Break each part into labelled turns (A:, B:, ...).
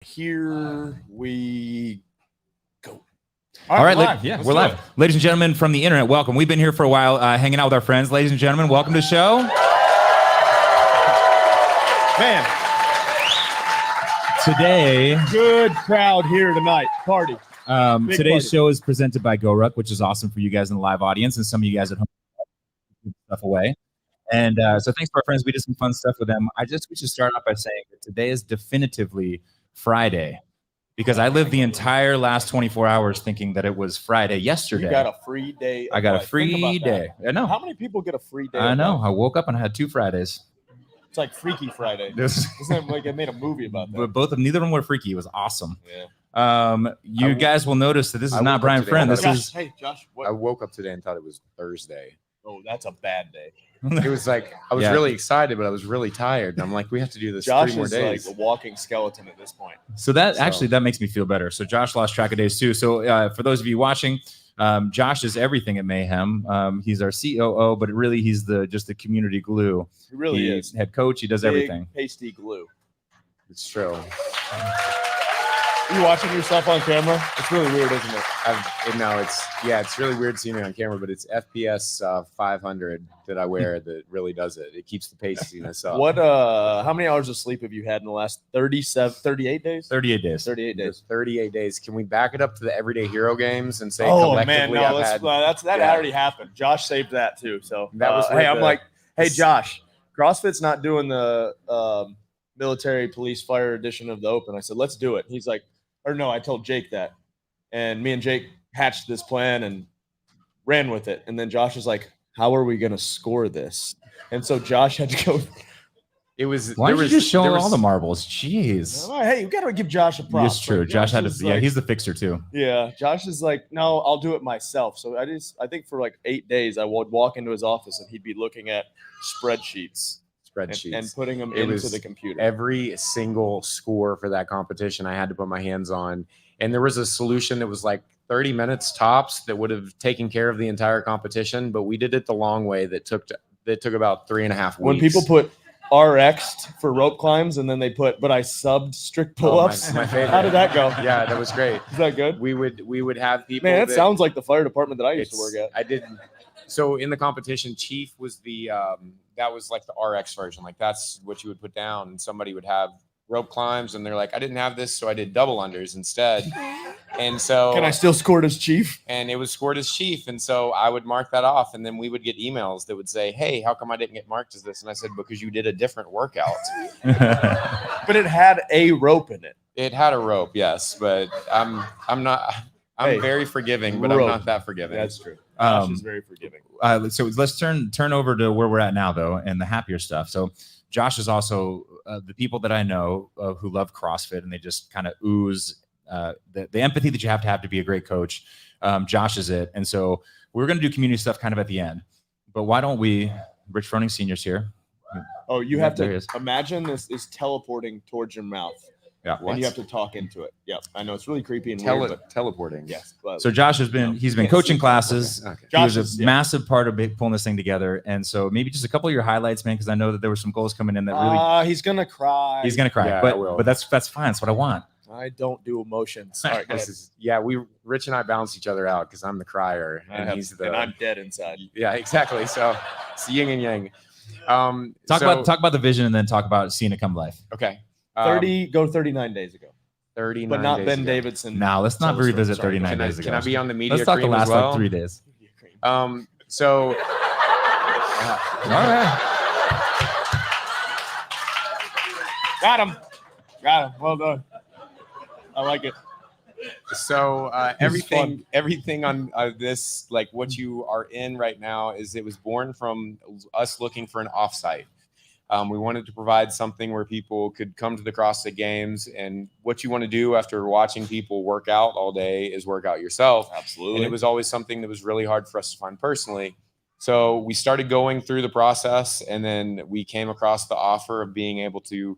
A: Here we go.
B: All right, we're live. Ladies and gentlemen from the internet, welcome. We've been here for a while hanging out with our friends. Ladies and gentlemen, welcome to the show.
A: Man,
B: today,
A: good crowd here tonight. Party.
B: Today's show is presented by GoRuck, which is awesome for you guys in the live audience and some of you guys at home. Stuff away. And so thanks to our friends. We did some fun stuff with them. We should start off by saying that today is definitively Friday, because I lived the entire last 24 hours thinking that it was Friday yesterday.
A: You got a free day.
B: I got a free day. I know.
A: How many people get a free day?
B: I know. I woke up and I had 2 Fridays.
A: It's like Freaky Friday. Isn't it like I made a movie about that?
B: But neither of them were freaky. It was awesome.
A: Yeah.
B: You guys will notice that this is not Brian Friend. This is.
A: Hey, Josh. What?
C: I woke up today and thought it was Thursday.
A: Oh, that's a bad day.
C: It was like I was really excited, but I was really tired. And I'm like, we have to do this
A: Josh
C: 3 more days.
A: Is like a walking skeleton at this point.
B: So that makes me feel better. So Josh lost track of days too. So for those of you watching, Josh is everything at Mayhem. He's our COO, but really he's just the community glue.
A: He really is.
B: Head coach. He does everything.
A: Pasty glue.
C: It's true.
A: Are you watching yourself on camera? It's really weird, isn't it?
C: It's really weird seeing me on camera, but it's FPS 500 that I wear that really does it. It keeps the pastiness up.
A: How many hours of sleep have you had in the last 38 days?
B: 38 days.
A: 38 days.
C: 38 days. Can we back it up to the Everyday Hero games and say collectively
A: that already happened. Josh saved that too. So
C: that was
A: hey Josh, CrossFit's not doing the military police fire edition of the Open. I said, let's do it. He's like, or no, I told Jake that. And me and Jake hatched this plan and ran with it. And then Josh was like, how are we going to score this? And so Josh had to go.
B: Why did you just show all the marbles? Jeez.
A: Hey, you got to give Josh a prop.
B: It's true. Josh had to. He's the fixer too.
A: Yeah. Josh is like, no, I'll do it myself. So I think for like 8 days, I would walk into his office and he'd be looking at spreadsheets. And putting them into the computer.
C: Every single score for that competition I had to put my hands on. And there was a solution that was like 30 minutes tops that would have taken care of the entire competition, but we did it the long way that took about 3.5 weeks.
A: When people put RX'd for rope climbs and then they but I subbed strict pull-ups.
C: My favorite.
A: How did that go?
C: Yeah, that was great.
A: Is that good?
C: We would have people.
A: Man, that sounds like the fire department that I used to work at.
C: I did. So in the competition, Chief was that was like the RX version. Like that's what you would put down, and somebody would have rope climbs, and they're like, I didn't have this, so I did double unders instead. And so
A: can I still score as Chief?
C: And it was scored as Chief, and so I would mark that off, and then we would get emails that would say, hey, how come I didn't get marked as this? And I said, because you did a different workout.
A: But it had a rope in it.
C: It had a rope, yes, but I'm very forgiving, but I'm not that forgiving.
A: That's true. Josh is very forgiving.
B: So let's turn over to where we're at now, though, and the happier stuff. So Josh is also the people that I know who love CrossFit, and they just kind of ooze the empathy that you have to be a great coach. Josh is it. And so we're going to do community stuff kind of at the end. But why don't we, Rich Froning Sr.'s here.
A: Oh, you have to imagine this is teleporting towards your mouth.
B: Yeah,
A: and you have to talk into it. Yeah, I know it's really creepy and weird. But
C: teleporting.
A: Yes.
B: So Josh has been coaching classes.
C: Okay.
B: He was a massive part of pulling this thing together. And so maybe just a couple of your highlights, man, because I know that there were some goals coming in that really.
A: He's gonna cry.
B: He's gonna cry.
C: Yeah,
B: but that's fine. That's what I want.
A: I don't do emotions. All right,
C: Rich and I balance each other out because I'm the crier and
A: and I'm dead inside.
C: Yeah, exactly. So it's yin and yang.
B: Talk about the vision and then talk about seeing it come to life.
C: Okay.
A: 39 days ago.
C: 39
A: but not
C: days
A: Ben
C: ago.
A: Davidson.
B: No, let's not revisit 39 days ago.
C: Can I be on the media
B: Let's talk the
C: cream
B: last
C: as well?
B: like 3 days.
C: So
B: all right.
A: Got him. Well done. I like it.
C: So everything on this, like what you are in right now, it was born from us looking for an offsite. We wanted to provide something where people could come to the CrossFit Games, and what you want to do after watching people work out all day is work out yourself.
A: Absolutely.
C: And it was always something that was really hard for us to find personally. So we started going through the process, and then we came across the offer of being able to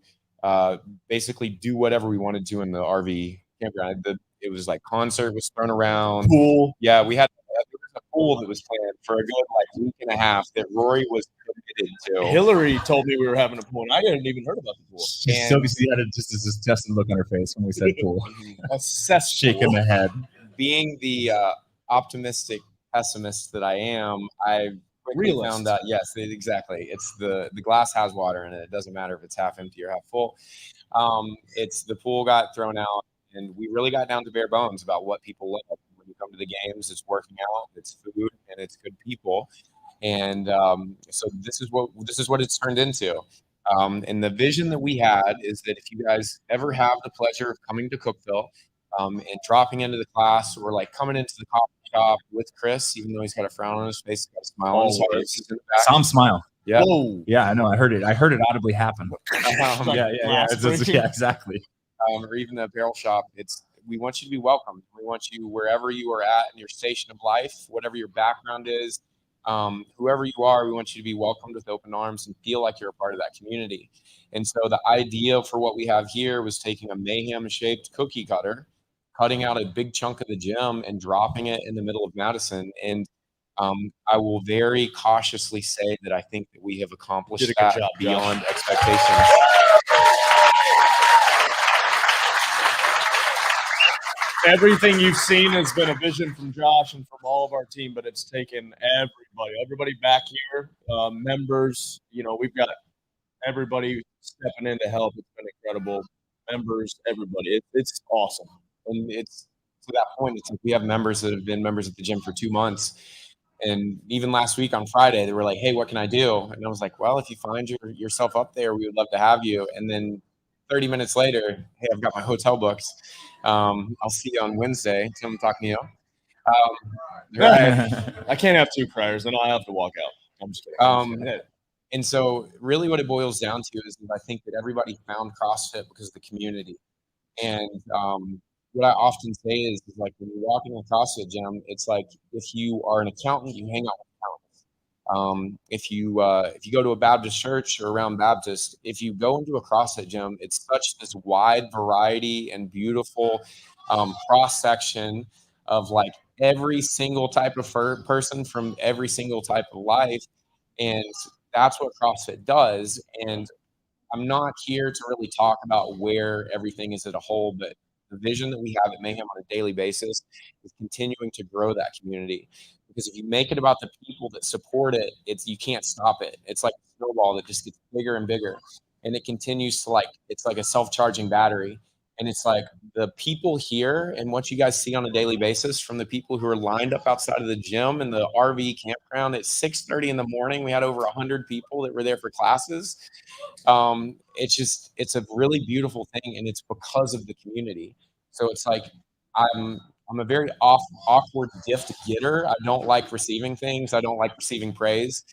C: basically do whatever we wanted to in the RV campground. It was like concert was thrown around.
A: Pool.
C: Yeah, we had a pool that was planned for a good week and a half that Rory was committed to.
A: Hillary told me we were having a pool, and I hadn't even heard about the pool.
B: Sylvie had just this disgusted look on her face when we said pool. Shaking the head.
C: Being the optimistic pessimist that I am, I quickly found out, yes, exactly. It's the glass has water in it. It doesn't matter if it's half empty or half full. It's the pool got thrown out, and we really got down to bare bones about what people love. When you come to the games, it's working out, it's food, and it's good people. And so this is what it's turned into. And the vision that we had is that if you guys ever have the pleasure of coming to Cookeville and dropping into the class, or coming into the coffee shop with Chris, even though he's got a frown on his face, he's got a smile on his face.
B: Saw him smile.
C: Yeah.
A: Whoa.
B: Yeah, I know. I heard it audibly happen. Yeah, exactly.
C: Or even the apparel shop. We want you to be welcome. We want you wherever you are at in your station of life, whatever your background is, whoever you are, we want you to be welcomed with open arms and feel like you're a part of that community. And so the idea for what we have here was taking a Mayhem shaped cookie cutter, cutting out a big chunk of the gym and dropping it in the middle of Madison. And I will very cautiously say that I think that we have accomplished that beyond expectations.
A: Everything you've seen has been a vision from Josh and from all of our team, but it's taken everybody back here, members. We've got everybody stepping in to help. It's been incredible. Members, everybody. It's awesome.
C: And it's to that point, it's we have members that have been members at the gym for 2 months. And even last week on Friday, they were like, hey, what can I do? And I was like, well, if you find yourself up there, we would love to have you. And then 30 minutes later, hey, I've got my hotel books. I'll see you on Wednesday. Tim, I'm talking to you.
A: I can't have 2 criers, then I'll have to walk out. I'm just kidding.
C: And so really what it boils down to is that I think that everybody found CrossFit because of the community. And what I often say is when you walk in a CrossFit gym, it's like if you are an accountant, you hang out with accountants. If you go to a Baptist church or around Baptist, if you go into a CrossFit gym, it's such this wide variety and beautiful cross section of every single type of person from every single type of life, and that's what CrossFit does. And I'm not here to really talk about where everything is as a whole, but the vision that we have at Mayhem on a daily basis is continuing to grow that community. Because if you make it about the people that support it, you can't stop it. It's like a snowball that just gets bigger and bigger. And it continues to it's like a self-charging battery. And it's like the people here and what you guys see on a daily basis from the people who are lined up outside of the gym and the RV campground at 6:30 in the morning. We had over 100 people that were there for classes. It's a really beautiful thing, and it's because of the community. So it's I'm a very awkward gift getter. I don't like receiving things. I don't like receiving praise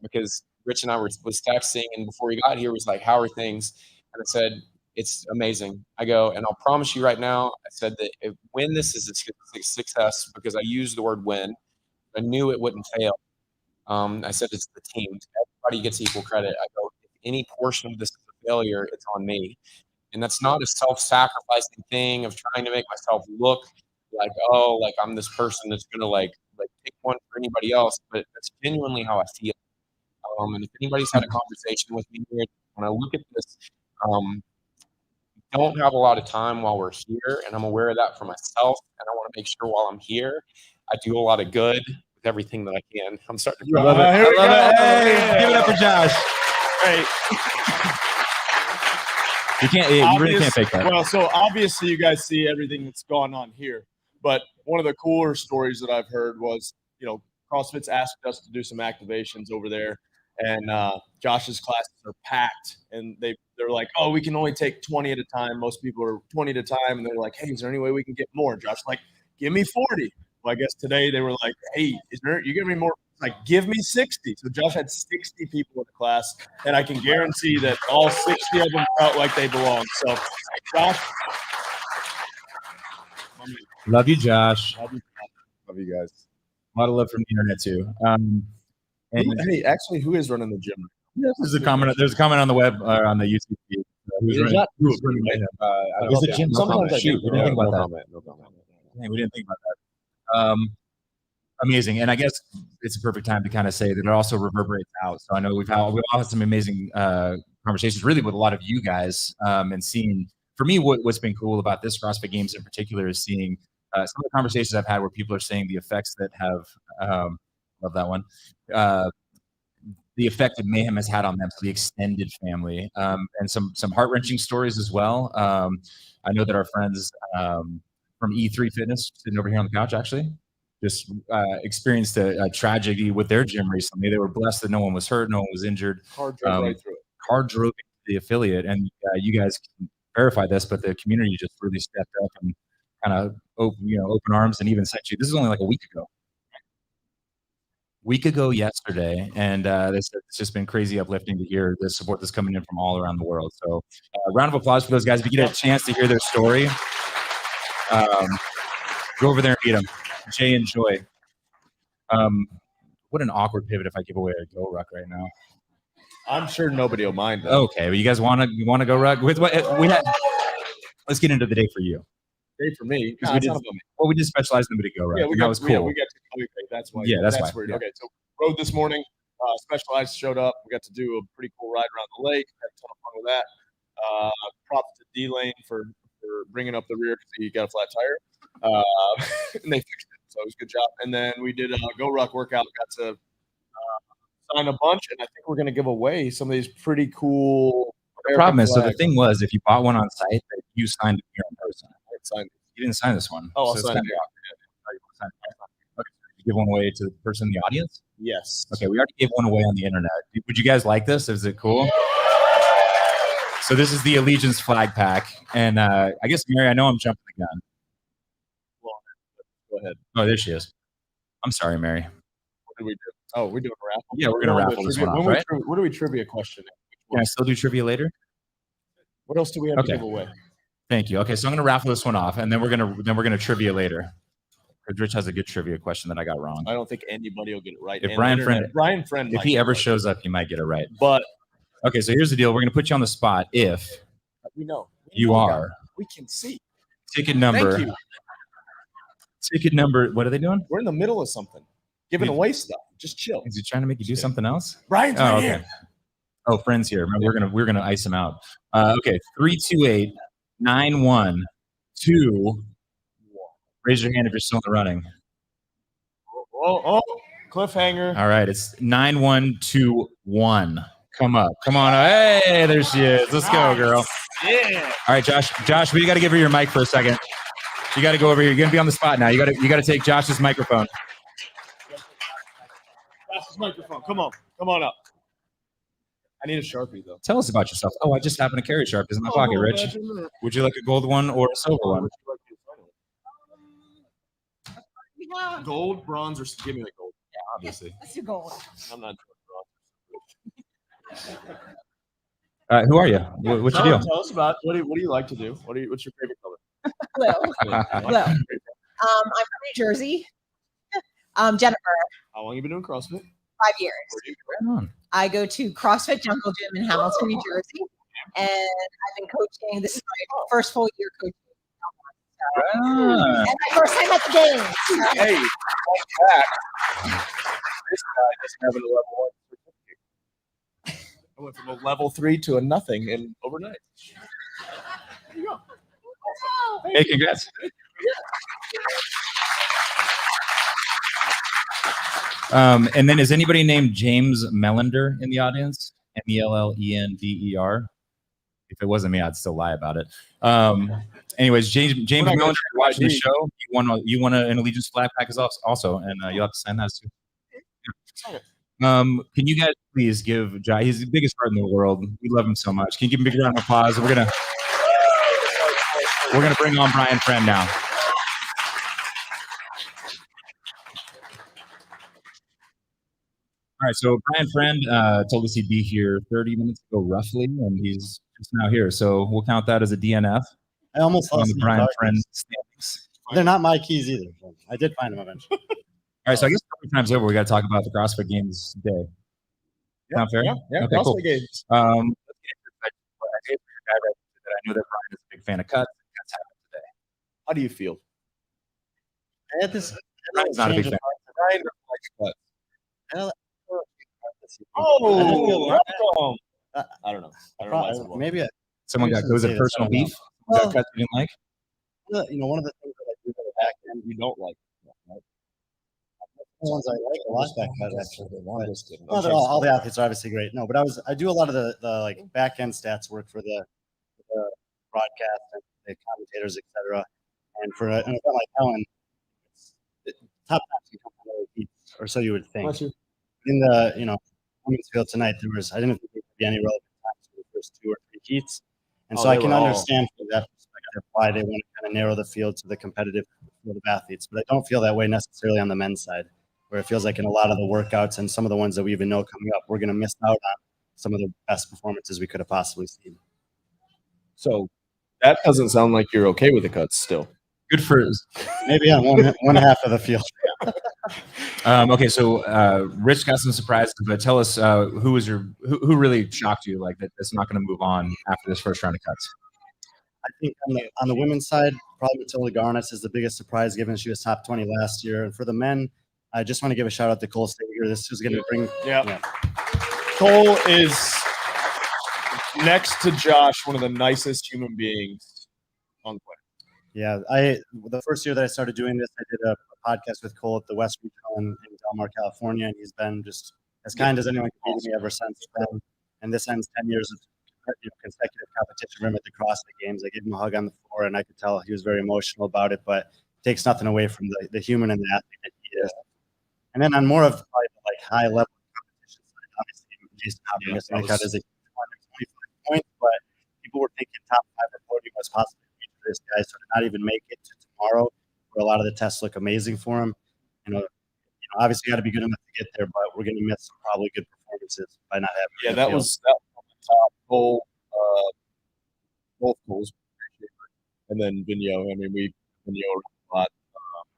C: because Rich and I was texting, and before he got here, was like, how are things? And I said, it's amazing. I go, and I'll promise you right now, I said that when this is a success, because I used the word win, I knew it wouldn't fail. I said it's the team. Everybody gets equal credit. I go, if any portion of this is a failure, it's on me. And that's not a self-sacrificing thing of trying to make myself look like I'm this person that's gonna take one for anybody else, but that's genuinely how I feel. And if anybody's had a conversation with me here, when I look at this, don't have a lot of time while we're here, and I'm aware of that for myself, and I want to make sure while I'm here, I do a lot of good with everything that I can. I'm starting to
B: love it. I love it. Hey, give it up for Josh.
A: Hey.
B: You really can't fake that.
A: Well, so obviously you guys see everything that's going on here, but one of the cooler stories that I've heard was, CrossFit's asked us to do some activations over there, and Josh's classes are packed, and they're like, oh, we can only take 20 at a time. Most people are 20 at a time, and they're like, hey, is there any way we can get more? Josh's like, give me 40. Well, I guess today they were like, hey, you give me more? Like, give me 60. So Josh had 60 people in the class, and I can guarantee that all 60 of them felt like they belonged. So, Josh.
B: Love you, Josh.
C: Love you guys.
B: A lot of love from the internet, too.
A: Hey, actually, who is running the gym?
B: Yes, there's a comment on the web, on the YouTube feed. Who's running
A: Is it Jim? Sometimes I shoot.
B: We didn't think about that.
C: No comment.
B: We didn't think about that. amazing. And I guess it's a perfect time to kind of say that it also reverberates out. So I know we've all had some amazing conversations really with a lot of you guys, and seeing, for me, what's been cool about this CrossFit Games in particular is seeing some of the conversations I've had where people are saying the effects that have, love that one, the effect that Mayhem has had on them, so the extended family, and some heart-wrenching stories as well. I know that our friends from E3 Fitness, sitting over here on the couch, actually, just experienced a tragedy with their gym recently. They were blessed that no one was hurt, no one was injured.
A: Car drove right through it.
B: Car drove into the affiliate, and you guys can verify this, but the community just really stepped up and kind of open arms, and even sent you. This is only like a week ago yesterday, and it's just been crazy uplifting to hear the support that's coming in from all around the world. So round of applause for those guys. If you get a chance to hear their story, go over there and meet them. Jay and Joy. What an awkward pivot if I give away a Go Ruck right now.
A: I'm sure nobody will mind though.
B: Okay, but you guys want to go Ruck? With what we had? Let's get into the day for you.
A: Day for me.
B: We did specialize in the Go Ruck.
A: Yeah,
B: that was cool.
A: We got to. That's why.
B: Yeah, that's why.
A: Weird.
B: Yeah.
A: Okay, so rode this morning. Specialized showed up. We got to do a pretty cool ride around the lake. Had a ton of fun with that. Props to D-Lane for bringing up the rear because he got a flat tire. And they fixed it, so it was a good job. And then we did a Go Ruck workout. Got to sign a bunch, and I think we're going to give away some of these pretty cool.
B: The problem is, so the thing was, if you bought one on site, that you signed it here in person. You didn't sign this one.
A: Oh, I'll
B: so
A: sign it.
B: Okay, you give one away to the person in the audience?
A: Yes.
B: Okay, we already gave one away on the internet. Would you guys like this? Is it cool? So this is the Allegiance flag pack, and I guess Mary, I know I'm jumping the gun.
A: Well, go ahead.
B: Oh, there she is. I'm sorry, Mary.
A: What did we do? Oh, we're doing a raffle.
B: Yeah, we're gonna raffle this one off, right?
A: What do we trivia question?
B: Can I still do trivia later?
A: What else do we have to give away?
B: Thank you. Okay, so I'm gonna raffle this one off, and then we're gonna trivia later. Because Rich has a good trivia question that I got wrong.
A: I don't think anybody will get it right.
B: If Brian Friend, if he ever shows up, he might get it right.
A: But
B: okay, so here's the deal. We're gonna put you on the spot. If
A: we know
B: you are,
A: we can see
B: ticket number.
A: Thank you.
B: Ticket number. What are they doing?
A: We're in the middle of something, giving away stuff. Just chill.
B: Is he trying to make you do something else?
A: Brian's right
B: here. Oh, Friend's here. Remember, we're gonna ice him out. Okay, 328-912. Raise your hand if you're still in the running.
A: Oh, cliffhanger.
B: All right, it's 9121. Come up. Come on. Hey, there she is. Let's go, girl.
A: Yeah.
B: All right, Josh, we got to give her your mic for a second. You got to go over here. You're going to be on the spot now. You got to take Josh's microphone.
A: Josh's microphone. Come on up. I need a Sharpie, though.
B: Tell us about yourself. Oh, I just happen to carry Sharpies in my pocket, Rich. Would you like a gold one or a silver one?
A: Gold, bronze, or give me the gold.
B: Yeah, obviously.
D: Let's do gold.
A: I'm not doing
B: bronze. Who are you? What's your deal?
A: Tell us about what do you like to do? What's your favorite color?
D: Blue. Blue. I'm from New Jersey. Jennifer.
A: How long have you been doing CrossFit?
D: 5 years. I go to CrossFit Jungle Gym in Hamilton, New Jersey, and I've been coaching. This is my first full year coaching. And my first time at the games.
A: Hey, back. This guy just having a level 1 certificate. I went from a level 3 to a nothing in overnight. There you go.
B: Hey, congrats. And then is anybody named James Mellender in the audience? Mellender. If it wasn't me, I'd still lie about it. Anyways, James Mellender, watching the show. You won an Allegiance flag pack also, and you'll have to sign that too. Can you guys please give Jai? He's the biggest heart in the world. We love him so much. Can you give him a big round of applause? We're gonna bring on Brian Friend now. All right, so Brian Friend told us he'd be here 30 minutes ago, roughly, and he's just now here. So we'll count that as a DNF.
E: I almost lost
B: the Brian Friend standings.
E: They're not my keys either. I did find them eventually.
B: All right, so I guess a couple times over, we got to talk about the CrossFit Games day.
A: Yeah,
B: fair?
A: Yeah,
B: okay,
A: CrossFit
B: cool.
A: Games.
B: Let's get into it. I know that Brian is a big fan of cuts. Cuts happened today.
A: How do you feel?
E: I had this.
B: Brian's not a big fan.
A: Ryan likes cuts.
E: Well,
A: Oh, welcome. I don't know. I don't know why I said welcome.
E: Maybe
B: Someone got
E: shouldn't
B: goes
E: say
B: at
E: this,
B: personal
E: I don't know.
B: beef.
E: Well-
B: Got cuts you didn't like.
E: one of the things that I do for the back end,
A: You don't like. Right?
E: the ones I like a lot back cut actually. No, all the athletes are obviously great. No, but I do a lot of the like back end stats work for the broadcast and the commentators, etc. And for an event like Helen, top can come from early heats, or so you would think. In the women's field tonight, I didn't think there would be any relevant times for the first 2 or 3 heats, and so I can understand from that perspective why they want to kind of narrow the field to the competitive field of athletes. But I don't feel that way necessarily on the men's side, where it feels like in a lot of the workouts and some of the ones that we even know coming up, we're going to miss out on some of the best performances we could have possibly seen.
A: So that doesn't sound like you're okay with the cuts still.
B: Good for
E: maybe on one half of the field.
B: Okay, so Rich got some surprises, but tell us who really shocked you, like that's not going to move on after this first round of cuts.
E: I think on the women's side, probably Matilda Garness is the biggest surprise, given she was top 20 last year. And for the men, I just want to give a shout out to Cole Stager. This is going to bring.
A: Yeah. Cole is next to Josh, one of the nicest human beings on the planet.
E: Yeah, the first year that I started doing this, I did a podcast with Cole at the West Regional in Del Mar, California, and he's been just as kind as anyone can be to me ever since then. And this ends 10 years of consecutive competition for him at the CrossFit Games. I gave him a hug on the floor, and I could tell he was very emotional about it, but it takes nothing away from the human and the athlete that he is. And then on more of like high level competition side, obviously Jason Hopper missing the cut is a 25 points, but people were thinking top 5 reporting was possibly for this guy, so to not even make it to tomorrow, where a lot of the tests look amazing for him. Obviously got to be good enough to get there, but we're going to miss some probably good performances by not having.
A: Yeah, that was on the top goal. Both goals, and then Vigneault. I mean, Vigneault a lot.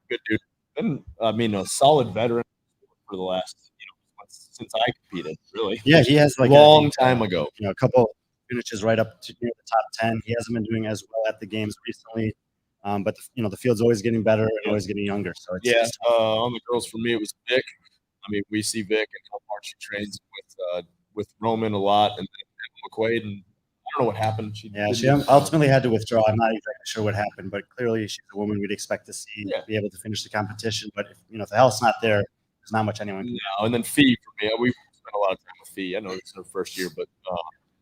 A: Good dude. And I mean, a solid veteran for the last since I competed. Really.
E: Yeah, he has like
A: long time ago.
E: A couple finishes right up to near the top 10. He hasn't been doing as well at the games recently. But the field's always getting better and always getting younger. So it's
A: on the girls for me it was Vic. I mean, we see Vic and how hard she trains with Roman a lot and McQuaid, and I don't know what happened. She
E: ultimately had to withdraw. I'm not exactly sure what happened, but clearly she's a woman we'd expect to see be able to finish the competition. But if the health's not there, there's not much anyone can do.
A: No, and then Fee for me, we spent a lot of time with Fee. I know it's her first year, but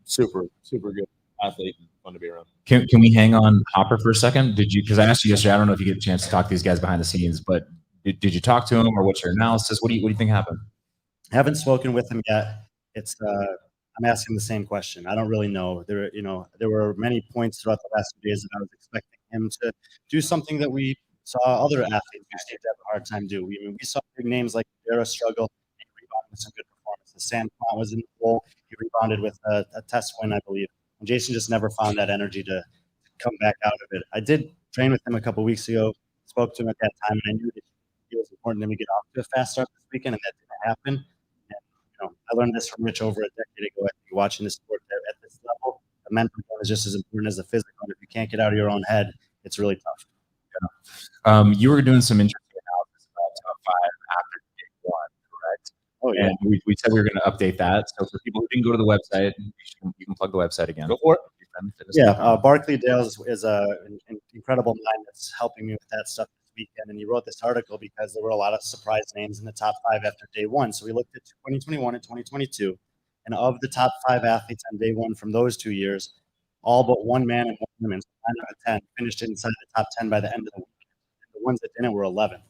A: super good athlete and fun to be around.
B: Can we hang on Hopper for a second? Because I asked you yesterday, I don't know if you get a chance to talk to these guys behind the scenes, but did you talk to him, or what's your analysis? What do you think happened?
E: I haven't spoken with him yet. It's I'm asking the same question. I don't really know. There were many points throughout the last few days that I was expecting him to do something that we saw other athletes who seem to have a hard time do. We saw big names like Vera struggle and rebound with some good performances. Sam Plant was in the hole. He rebounded with a test win, I believe. And Jason just never found that energy to come back out of it. I did train with him a couple weeks ago, spoke to him at that time, and I knew that it was important for him to get off to a fast start this weekend, and that didn't happen. And, I learned this from Rich over a decade ago. I think watching this sport at this level, the mental game is just as important as the physical. And if you can't get out of your own head, it's really tough.
B: Yeah. You were doing some interesting analysis about top 5 after day 1, correct?
E: Oh, yeah.
B: And we said we were going to update that. So for people who didn't go to the website, you can plug the website again.
A: Go for it.
E: Yeah, Barkley Dales is an incredible mind that's helping me with that stuff this weekend. And he wrote this article because there were a lot of surprise names in the top 5 after day 1. So we looked at 2021 and 2022. And of the top 5 athletes on day 1 from those 2 years, all but one man and one woman, so 9 out of 10, finished inside the top 10 by the end of the weekend. And the ones that didn't were 11.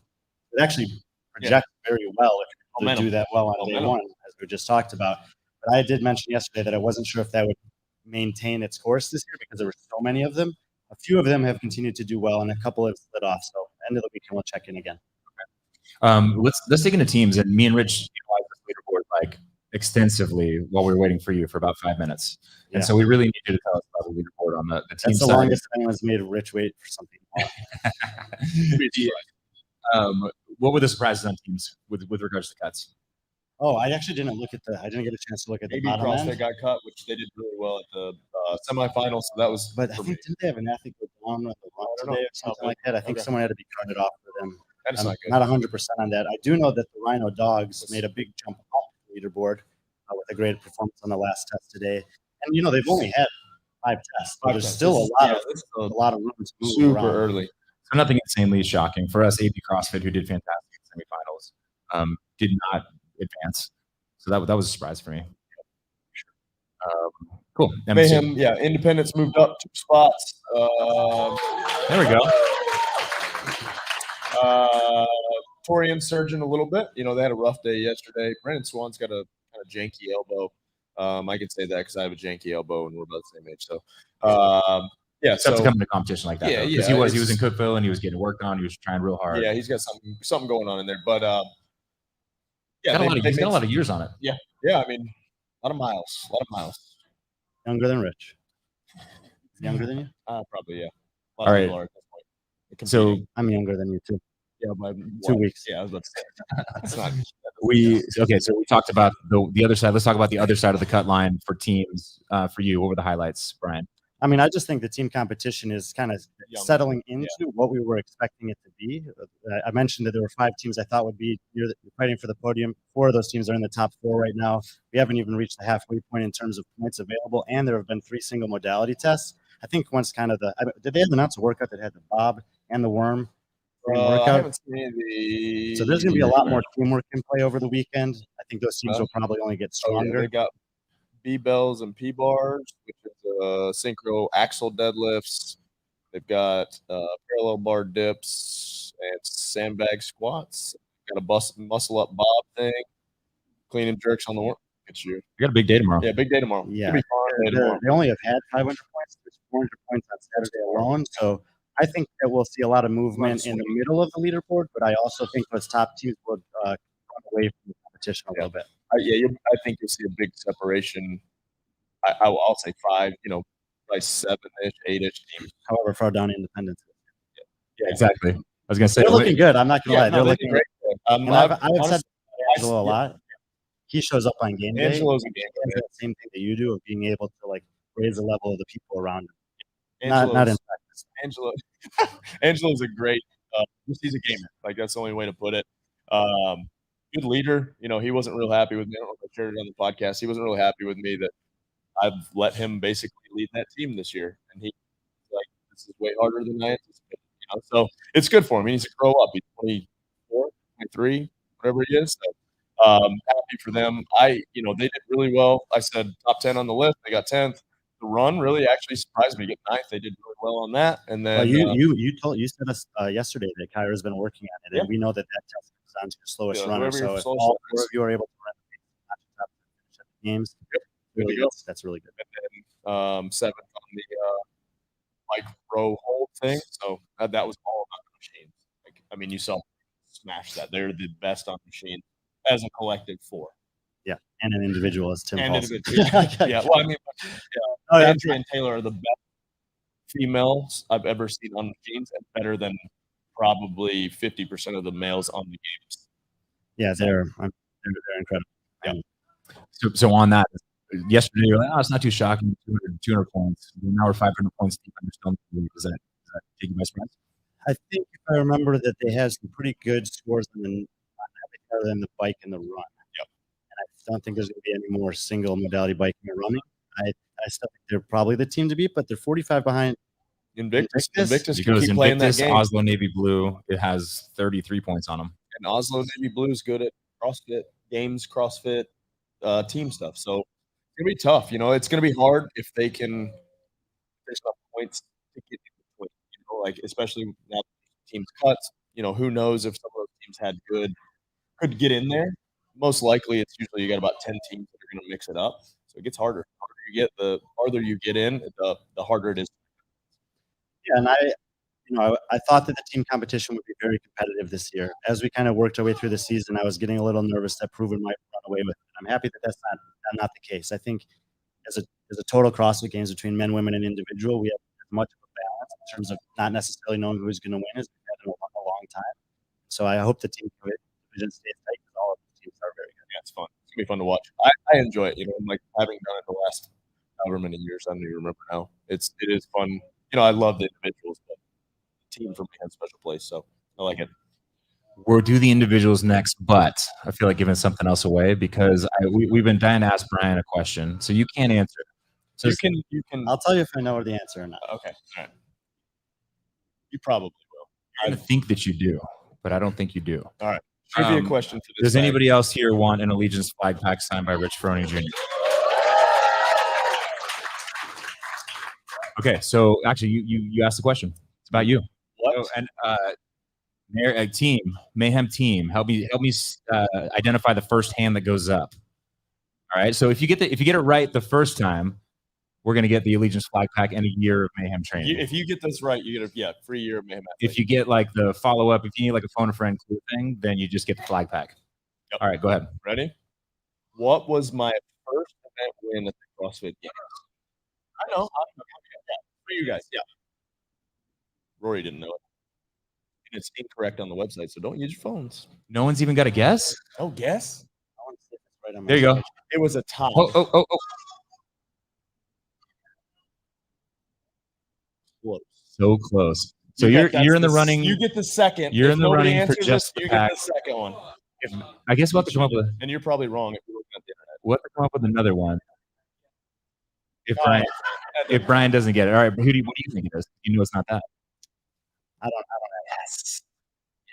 E: It actually projects very well if you do that well on day 1, as we just talked about. But I did mention yesterday that I wasn't sure if that would maintain its course this year because there were so many of them. A few of them have continued to do well, and a couple have slid off. So end of the weekend, we'll check in again.
B: Let's dig into teams. And me and Rich utilized this leaderboard like extensively while we were waiting for you for about 5 minutes. And so we really need you to tell us about the leaderboard on the team
E: That's the
B: side.
E: longest anyone's made Rich wait for something.
B: What were the surprises on teams with regards to cuts?
E: Oh, I actually didn't look at I didn't get a chance to look at the bottom
A: CrossFit
E: end.
A: got cut, which they did really well at the semifinals. So that was.
E: But I think didn't they have an athlete go down with a run today or something like that? I think someone had to be cutted off for them.
A: That's
E: I'm not 100% on that. I do know that the Rhino Dogs made a big jump off the leaderboard with a great performance on the last test today. And they've only had 5 tests. So there's still a lot of room to move
A: super
E: around.
A: early.
B: So nothing insanely shocking for us. AP CrossFit, who did fantastic in semifinals, did not advance. So that was a surprise for me. Cool.
A: Mayhem, Independence moved up 2 spots.
B: There we go.
A: Torian surging a little bit. They had a rough day yesterday. Brandon Swan's got a kind of janky elbow. I can say that because I have a janky elbow and we're about the same age. So,
B: Except to come into competition like that, because he was in Cookville and he was getting worked on. He was trying real hard.
A: Yeah, he's got something going on in there. But
B: he's got a lot of years on it.
A: Yeah. I mean, a lot of miles.
E: Younger than Rich. Younger than you?
A: Probably, yeah.
B: All right.
A: At this point.
E: So I'm younger than you too.
A: Yeah, by
E: 2 weeks.
A: Yeah, I was about to say. That's not.
B: So we talked about the other side. Let's talk about the other side of the cut line for teams. For you, what were the highlights, Brian?
E: I mean, I just think the team competition is kind of settling into what we were expecting it to be. I mentioned that there were 5 teams I thought would be fighting for the podium. 4 of those teams are in the top 4 right now. We haven't even reached the halfway point in terms of points available, and there have been 3 single modality tests. I think once did they have announced a workout that had the bob and the worm?
A: I haven't seen
E: So there's going to be a lot more teamwork in play over the weekend. I think those teams will probably only get stronger.
A: They got B-bells and P-bars, which is synchro axle deadlifts. They've got parallel bar dips and sandbag squats. Got a muscle up bob thing. Clean and jerks on the work.
B: You got a big day tomorrow.
A: Yeah, big day tomorrow.
E: Yeah, they only have had 500 points. There's 400 points on Saturday alone. So I think that we'll see a lot of movement in the middle of the leaderboard, but I also think those top teams will run away from the competition a little bit.
A: I think you'll see a big separation. I'll say 5, by 7-ish, 8-ish teams.
E: However far down Independence.
B: Yeah, exactly. I was gonna say
E: they're looking good. I'm not gonna lie. They're looking
A: great.
E: I've said Angelo a lot. He shows up on game day.
A: Angelo's a game day.
E: The same thing that you do of being able to raise the level of the people around him. Not in practice.
A: Angelo's a great. He's a gamer. That's the only way to put it. Good leader. He wasn't real happy with me. I don't know if I shared it on the podcast. He wasn't really happy with me that I've let him basically lead that team this year, and he's like, "This is way harder than I anticipated." So it's good for him. He needs to grow up. He's 24, 23, whatever he is. So, happy for them. They did really well. I said top 10 on the list. They got 10th. The run really actually surprised me. Get 9th. They did really well on that. And then
E: you said us yesterday that Kyra's been working on it, and we know that test comes down to your slowest runner. So if all 4 of you are able to run the games, that's really good.
A: And then 7th on the Mike Rowe hold thing. So that was all about the machines. You saw smash that. They're the best on machine as a collective 4.
E: Yeah, and an individual as Tim Paulson.
A: Andrea and Taylor are the best females I've ever seen on machines, and better than probably 50% of the males on the games.
E: Yeah, they're incredible.
A: Yeah.
B: So on that, yesterday you're like, it's not too shocking, 200 points. Now we're 500 points deep and still in the league. Does that take you by surprise?
E: I think if I remember that they had some pretty good scores in the bike and the run.
A: Yep.
E: And I don't think there's going to be any more single modality biking or running. I still think they're probably the team to beat, but they're 45 behind
A: Invictus
B: because Invictus, Oslo Navy Blue, it has 33 points on them.
A: And Oslo Navy Blue is good at CrossFit Games, CrossFit team stuff. So it's going to be tough. It's going to be hard if they can there's enough points to get in between, especially now teams cuts. Who knows if some of those teams could get in there. Most likely, it's usually you got about 10 teams that are going to mix it up. So it gets harder. The farther you get in, the harder it is.
E: Yeah, and I thought that the team competition would be very competitive this year. As we kind of worked our way through the season, I was getting a little nervous that Proven might run away with it. I'm happy that that's not the case. I think as a total CrossFit Games between men, women, and individual, we have as much of a balance in terms of not necessarily knowing who's going to win as we've had in a long time. So I hope the team division stays tight because all of the teams are very good.
A: Yeah, it's fun. It's gonna be fun to watch. I enjoy it. Having done it the last however many years, I don't even remember now. It is fun. I love the individuals, but the team for me has a special place. So I like it.
B: We'll do the individuals next, but I feel like giving something else away because we've been dying to ask Brian a question, so you can't answer it. So
A: You can.
E: I'll tell you if I know the answer or not.
A: Okay. All right. You probably will.
B: I think that you do, but I don't think you do.
A: All right. Trivia question for this.
B: Does anybody else here want an Allegiance flag pack signed by Rich Froning Jr.? Okay, so actually, you asked the question. It's about you.
A: What?
B: So, and team, Mayhem team, help me identify the first hand that goes up. All right. So if you get it right the first time, we're gonna get the Allegiance flag pack and a year of Mayhem training.
A: If you get this right, you get a free year of Mayhem.
B: If you get like the follow up, if you need like a phone a friend clue thing, then you just get the flag pack.
A: Yep.
B: All right, go ahead.
A: Ready? What was my first event win at the CrossFit Games? I know. Yeah. For you guys, yeah. Rory didn't know it. And it's incorrect on the website, so don't use your phones.
B: No one's even got a guess.
A: Oh, guess?
E: I want to see if it's right on my
B: There you go.
E: page.
A: It was a tie.
B: Oh.
A: Close.
B: So close. So you're in the running.
A: You get the second.
B: You're
A: If
B: in the
A: nobody
B: running for
A: answers
B: just
A: it,
B: the
A: you
B: pack.
A: get the second one.
B: I guess we'll have to come up with.
A: And you're probably wrong if you're looking at the internet.
B: We'll have to come up with another one. If Brian doesn't get it, all right. What do you think it is? You know it's not that.
E: I don't know.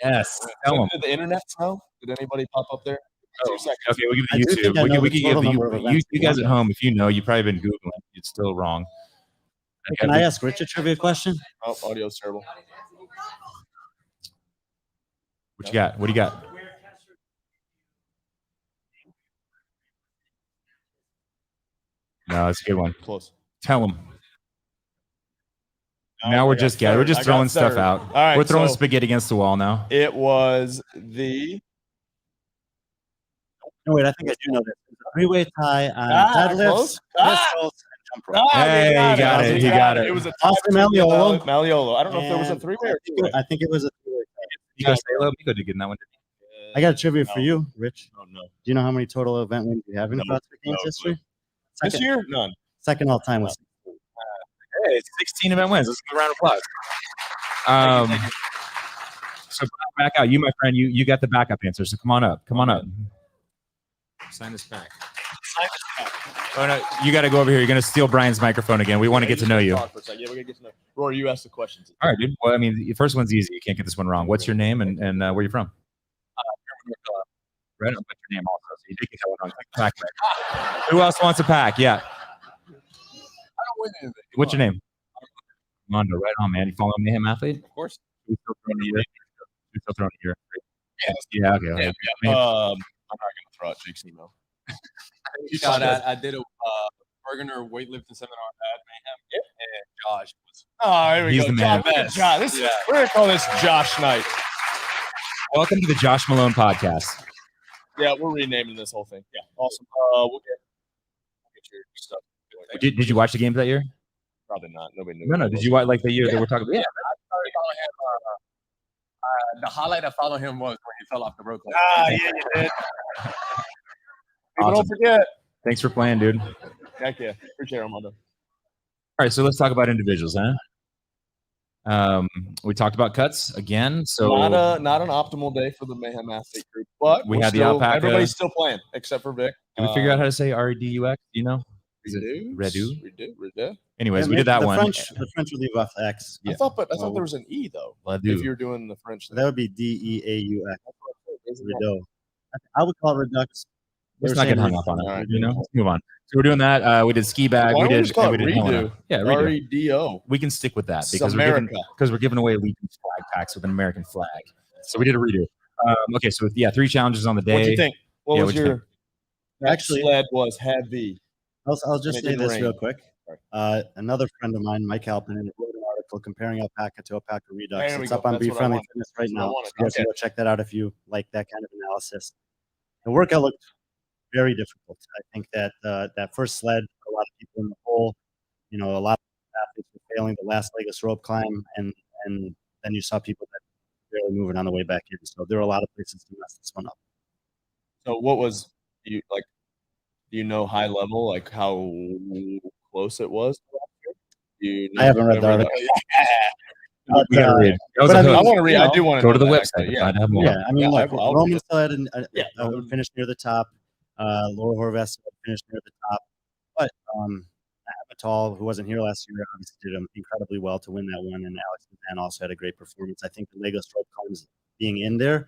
B: Yes. Tell him.
A: Did the internet know? Did anybody pop up there?
B: Oh,
A: 2 seconds.
B: okay, we'll give
E: I
B: it
E: do
B: to
E: think I
B: YouTube.
E: know
B: We
E: the
B: can
E: total
B: give
E: number of events
B: you
E: we
B: guys
E: won.
B: at home, if you know, you've probably been Googling. It's still wrong.
E: Can I ask Rich a trivia question?
A: Oh, audio's terrible.
B: What you got? What do you got? No, that's a good one.
A: Close.
B: Tell them. Now we're just throwing stuff out.
A: All right,
B: we're throwing
A: so
B: spaghetti against the wall now.
A: It was the
E: No, wait, I think I do know this. It's a three-way tie on deadlifts,
A: close.
E: pistols, and jump rope.
B: Hey, you got it. You got it.
A: It was a
E: Austin Maliolo.
A: Maliolo. I don't know if there was a
E: And
A: three-way or two-way.
E: I think it was a three-way tie.
B: Miko Salo. Miko did good in that one.
E: I got a trivia for
A: No.
E: you, Rich.
A: Oh, no.
E: Do you know how many total event wins you have in
A: No,
E: CrossFit Games
A: no
E: history?
A: This year? None.
E: Second all time was
B: Hey, it's 16 event wins. Let's give a round of applause. So back out. You, my friend, you got the backup answer. So come on up. Come on up. Sign this back. Oh no, you got to go over here. You're gonna steal Brian's microphone again. We want to get to know you.
A: Yeah, we're gonna get to know. Rory, you asked the questions.
B: All right, dude. Well, I mean, the first one's easy. You can't get this one wrong. What's your name and where you from? Right, I'll put your name also, so you did get that one wrong. Pack. Who else wants a pack? Yeah.
A: I don't win anything.
B: What's your name? Mondo. Right on, man. You follow Mayhem athlete?
A: Of course.
B: We still throwing a year. We still throwing a year. Yeah. Okay.
A: Yeah.
B: Man,
A: I'm not gonna throw out Jake's email.
F: I did a Bergener weightlifting seminar at Mayhem, and Josh was.
A: Oh, here we
B: He's
A: go.
B: the man.
A: Josh. We're gonna call this Josh Night.
B: welcome to the Josh Malone podcast.
A: Yeah, we're renaming this whole thing. Yeah, awesome. We'll get your stuff.
B: Did you watch the games that year?
A: Probably not. Nobody knew.
B: No. Did you watch like the year that we're talking about?
F: Yeah, I started following him. The highlight I followed him was when he fell off the rope.
A: Yeah, you did. People
B: Awesome.
A: don't forget.
B: Thanks for playing, dude.
A: Heck yeah. Appreciate it, Armando.
B: All right, so let's talk about individuals, huh? We talked about cuts again. So
A: Not an optimal day for the Mayhem athlete group, but
B: We
A: we're
B: had the
A: still,
B: alpaca.
A: everybody's still playing except for Vic.
B: did we figure out how to say REDUX? Do you know? Is it
A: Redu?
B: Redu?
A: Redu?
B: Anyways,
E: Yeah,
B: we did that
E: the
B: one.
E: The French would leave off the X.
A: I thought there was an E though.
B: Redu.
A: If you're doing the French
E: So
A: thing.
E: that would be DEAUX. Rideau. I would call it Redux.
B: Let's not get hung up on it. You know, let's move on. So we're doing that. We did ski bag.
A: Why
B: We
A: don't we
B: did.
A: just call
B: and
A: it
B: we did
A: redo?
B: Yeah, redo.
A: REDO.
B: We can stick with that
A: It's
B: because
A: America.
B: we're giving away Legion's flag packs with an American flag. So we did a redo. Okay, so yeah, 3 challenges on the day.
A: What'd you think? What
B: Yeah,
A: was
B: what'd you
A: your that
E: Actually-
A: sled was heavy.
E: I'll just
A: And it
E: say
A: didn't
E: this
A: rain.
E: real quick.
A: Sorry.
E: Another friend of mine, Mike Halpin, wrote an article comparing alpaca to alpaca redux.
A: There we
E: It's
A: go.
E: up on
A: That's
E: Be
A: what I
E: Friendly
A: wanted.
E: Fitness right
A: That's what I
E: now.
A: wanted.
E: So you guys can
A: Okay.
E: go check that out if you like that kind of analysis. The workout looked very difficult. I think that that first sled, a lot of people in the hole, a lot of athletes were failing the last legless rope climb, and then you saw people that barely moving on the way back in. So there were a lot of places to mess this one up.
A: So what was you like? Do you know high level like how close it was? I
E: I haven't read the article. But,
B: We gotta read. That was
E: but
B: a
E: I mean,
B: hook.
A: I want to read.
E: you
A: I
E: know,
A: do want to
B: Go to the
A: that,
B: website.
A: actually.
B: To find out more.
E: yeah, I mean,
A: Yeah,
E: look,
A: I'll read
E: Roman
A: it.
E: still had
A: Yeah,
E: a finish near the top. Laura Horvath still finished near the top. But Avital, who wasn't here last year, obviously did incredibly well to win that one. And Alex Mazan also had a great performance. I think the Lego stroke cones being in there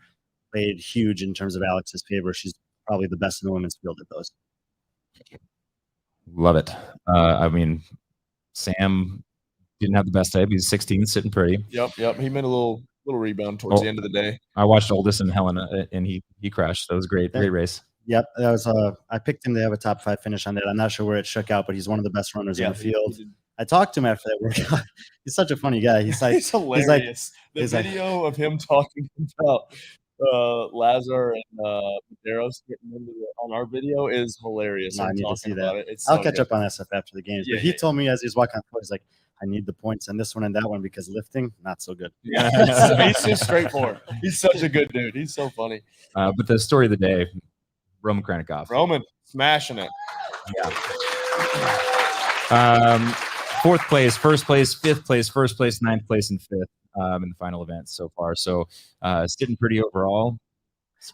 E: played huge in terms of Alex's favor. She's probably the best in the women's field at those.
B: Love it. I mean, Sam didn't have the best day. He's 16, sitting pretty.
A: Yep. He made a little rebound towards the end of the day.
B: I watched Oldest and Helena, and he crashed. That was great. Great race.
E: Yep, that was. I picked him to have a top 5 finish on that. I'm not sure where it shook out, but he's one of the best runners in the field. I talked to him after that workout. He's such a funny guy. He's like,
A: he's hilarious. The video of him talking about Lazar and Medeiros on our video is hilarious.
E: No, I need to see that.
A: It's
E: I'll catch up on that stuff after the games.
A: Yeah,
E: but he told me as he's walking on the floor, he's like, I need the points on this one and that one because lifting, not so good.
A: Yeah, he's just straightforward. He's such a good dude. He's so funny.
B: But the story of the day, Roman Kranikov.
A: Roman smashing it.
B: Yeah. Fourth place, first place, fifth place, first place, ninth place, and fifth in the final event so far. So sitting pretty overall.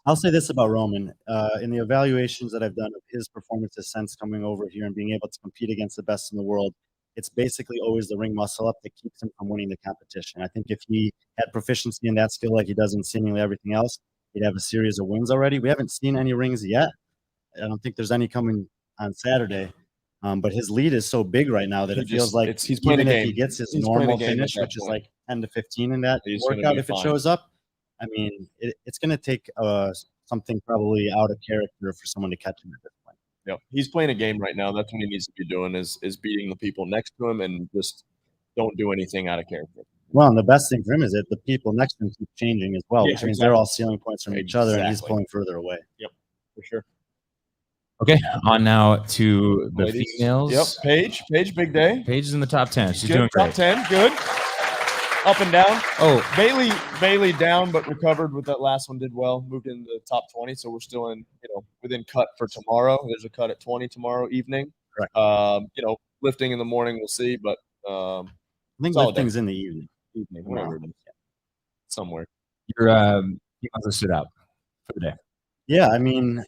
E: I'll say this about Roman. In the evaluations that I've done of his performances since coming over here and being able to compete against the best in the world, it's basically always the ring muscle up that keeps him from winning the competition. I think if he had proficiency in that skill like he does in seemingly everything else, he'd have a series of wins already. We haven't seen any rings yet. I don't think there's any coming on Saturday. But his lead is so big right now that it feels like
A: he's playing
E: even
A: a
E: if
A: game.
E: he gets his
A: He's
E: normal
A: playing a game
E: finish,
A: at that
E: which is
A: point.
E: like 10 to 15 in that
A: He's gonna
E: workout,
A: be
E: if it
A: fine.
E: shows up, I mean, it's going to take something probably out of character for someone to catch him at this point.
A: Yep. He's playing a game right now. That's what he needs to be doing is beating the people next to him and just don't do anything out of character.
E: Well, and the best thing for him is that the people next to him keep changing as well,
A: Yeah,
E: which means they're all stealing points from each other, and he's
A: Exactly.
E: pulling further away.
A: Yep, for sure.
B: Okay, on now to the
A: Ladies.
B: females.
A: Yep, Paige, big day.
B: Paige is in the top 10. She's
A: Good.
B: doing great.
A: Top 10, good. Up and down.
B: Oh,
A: Bailey down, but recovered with that last one. Did well. Moved into the top 20, so we're still in, within cut for tomorrow. There's a cut at 20 tomorrow evening.
E: Correct.
A: Lifting in the morning, we'll see, but
E: I think
A: solid
E: lifting's in the evening.
A: whatever it is. Somewhere.
B: your females have stood out for the day.
E: Yeah, I mean,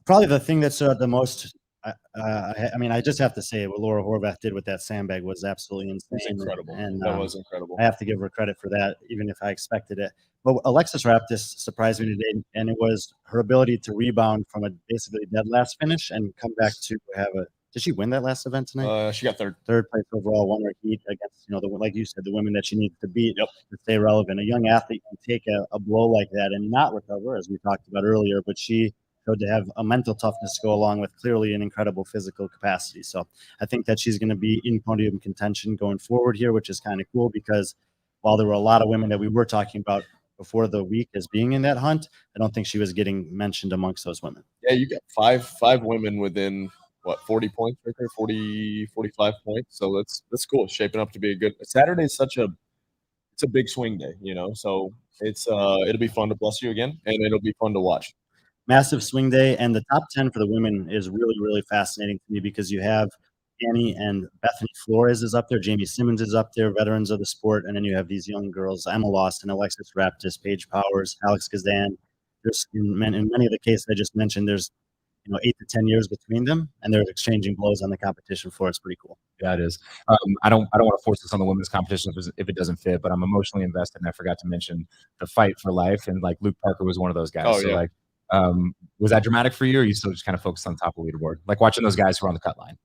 E: probably the thing that stood out the most. I mean, I just have to say what Laura Horvath did with that sandbag was absolutely insane.
A: It was incredible.
E: And
A: That was incredible.
E: I have to give her credit for that, even if I expected it. But Alexis Raptis surprised me today, and it was her ability to rebound from a basically dead last finish and come back to have a. Did she win that last event tonight?
A: She got third.
E: Third place overall, won her heat against like you said, the women that she needs to beat
A: Yep.
E: to stay relevant. A young athlete can take a blow like that and not recover, as we talked about earlier, but she showed to have a mental toughness to go along with clearly an incredible physical capacity. So I think that she's going to be in podium contention going forward here, which is kind of cool because while there were a lot of women that we were talking about before the week as being in that hunt, I don't think she was getting mentioned amongst those women.
A: Yeah, you got five women within 40 points right there, 45 points. So that's cool. It's shaping up to be a good Saturday is it's a big swing day, so it'll be fun to bless you again, and it'll be fun to watch.
E: Massive swing day, and the top 10 for the women is really, really fascinating to me because you have Annie and Bethany Flores is up there, Jamie Simmons is up there, veterans of the sport, and then you have these young girls, Emma Lawson, Alexis Raptis, Paige Powers, Alex Gazan. There's in many of the cases I just mentioned, there's 8 to 10 years between them, and they're exchanging blows on the competition floor. It's pretty cool.
B: Yeah, it is. I don't want to force this on the women's competition if it doesn't fit, but I'm emotionally invested, and I forgot to mention the fight for life, and like Luke Parker was one of those guys.
A: Oh,
B: so
A: yeah.
B: like, was that dramatic for you, or are you still just kind of focused on top of the leaderboard, like watching those guys who are on the cut line?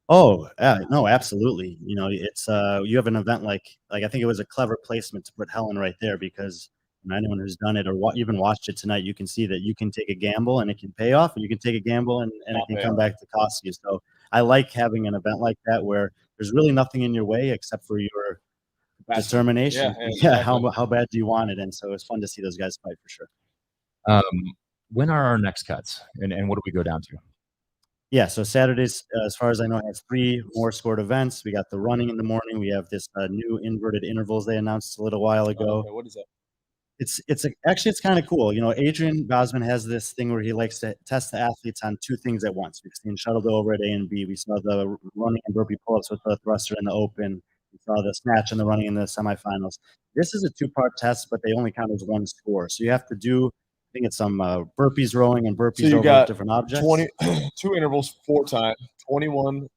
E: Oh, no, absolutely. It's you have an event like I think it was a clever placement to put Helen right there because anyone who's done it or even watched it tonight, you can see that you can take a gamble and it can pay off, and you can take a gamble and it can come back to cost you. So I like having an event like that where there's really nothing in your way except for your determination.
A: Yeah, exactly.
E: How bad do you want it? And so it's fun to see those guys fight for sure.
B: When are our next cuts, and what do we go down to?
E: Yeah, so Saturdays, as far as I know, has 3 more scored events. We got the running in the morning. We have this new inverted intervals they announced a little while ago.
A: Okay, what is that?
E: It's kind of cool. Adrian Bosman has this thing where he likes to test the athletes on 2 things at once. We've seen shuttle over at A and B. We saw the running and burpee pull-ups with the thruster in the open. We saw the snatch and the running in the semifinals. This is a 2-part test, but they only count as one score. So you have to do, I think it's some burpees rowing and burpees
A: you
E: over
A: got
E: different objects.
A: 2 intervals, 4 times, 21